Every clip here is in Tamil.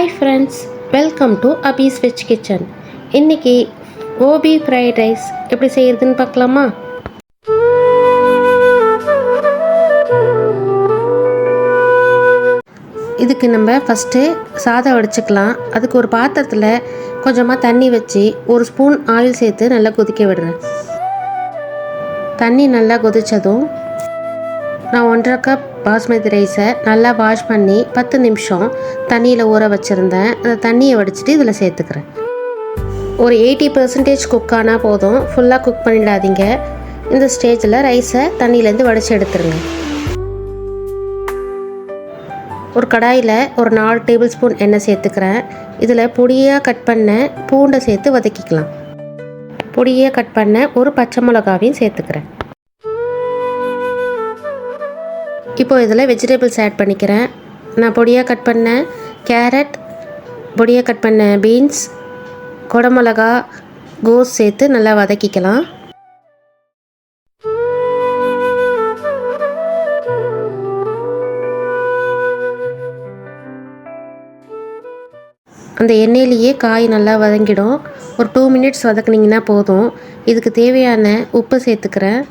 Hi friends, welcome to Abi's veg kitchen. இன்றைக்கி கோபி ஃப்ரைட் ரைஸ் எப்படி செய்கிறதுன்னு பார்க்கலாமா? இதுக்கு நம்ம ஃபஸ்ட்டு சாதம் வடிச்சுக்கலாம். அதுக்கு ஒரு பாத்திரத்தில் கொஞ்சமாக தண்ணி வச்சு ஒரு ஸ்பூன் ஆயில் சேர்த்து நல்லா கொதிக்க விடுறேன். தண்ணி நல்லா கொதித்ததும் நான் 1.5 கப் பாஸ்மதி ரைஸை நல்லா வாஷ் பண்ணி 10 நிமிஷம் தண்ணியில் ஊற வச்சுருந்தேன். அந்த தண்ணியை வடிச்சிட்டு இதில் சேர்த்துக்கிறேன். ஒரு 80% குக் ஆனால் போதும், ஃபுல்லாக குக் பண்ணிடாதீங்க. இந்த ஸ்டேஜில் ரைஸை தண்ணியிலேருந்து வடித்து எடுத்துருங்க. ஒரு கடாயில் ஒரு 4 டேபிள் ஸ்பூன் எண்ணெய் சேர்த்துக்கிறேன். இதில் பொடியாக கட் பண்ண பூண்டை சேர்த்து வதக்கிக்கலாம். பொடியாக கட் பண்ண ஒரு பச்சை மிளகாவையும் சேர்த்துக்கிறேன். இப்போ இதில் வெஜிடபிள்ஸ் ஆட் பண்ணிக்கிறேன். நான் பொடியாக கட் பண்ண கேரட், பொடியாக கட் பண்ண பீன்ஸ், குடமிளகா, கோஸ் சேர்த்து நல்லா வதக்கிக்கலாம். அந்த எண்ணெயிலேயே காய் நல்லா வதங்கிடும். ஒரு 2 மினிட்ஸ் வதக்குனிங்கன்னா போதும். இதுக்கு தேவையான உப்பு சேர்த்துக்கிறேன்.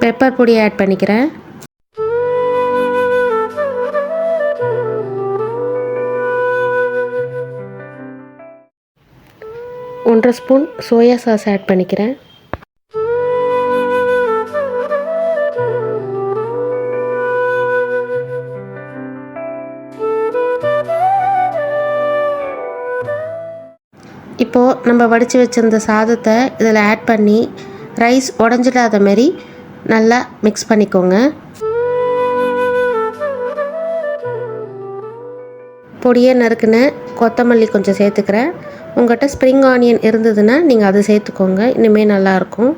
பெப்பர் பொடி ஆட் பண்ணிக்கிறேன். ஒன்றரை ஸ்பூன் சோயா சாஸ் ஆட் பண்ணிக்கிறேன். இப்போது நம்ம வடித்து வச்சிருந்த சாதத்தை இதில் ஆட் பண்ணி ரைஸ் உடஞ்சிடாத மாதிரி நல்லா மிக்ஸ் பண்ணிக்கோங்க. பொடியை நறுக்குன கொத்தமல்லி கொஞ்சம் சேர்த்துக்கிறேன். உங்கள்கிட்ட ஸ்ப்ரிங் ஆனியன் இருந்ததுன்னா நீங்கள் அதை சேர்த்துக்கோங்க, இனிமேல் நல்லாயிருக்கும்.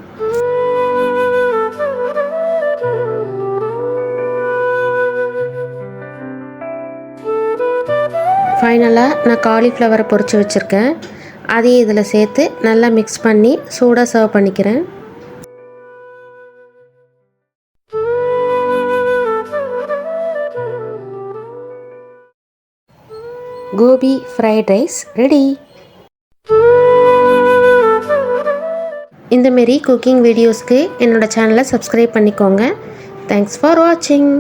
ஃபைனலாக நான் காலிஃப்ளவரை பொரித்து வச்சுருக்கேன். அதையும் இதில் சேர்த்து நல்லா மிக்ஸ் பண்ணி சூடாக சர்வ் பண்ணிக்கிறேன். Gobi fried rice ready. இந்தமாரி குக்கிங் வீடியோஸ்க்கு என்னோடய சேனலை சப்ஸ்கிரைப் பண்ணிக்கோங்க. தேங்க்ஸ் ஃபார் வாட்சிங்.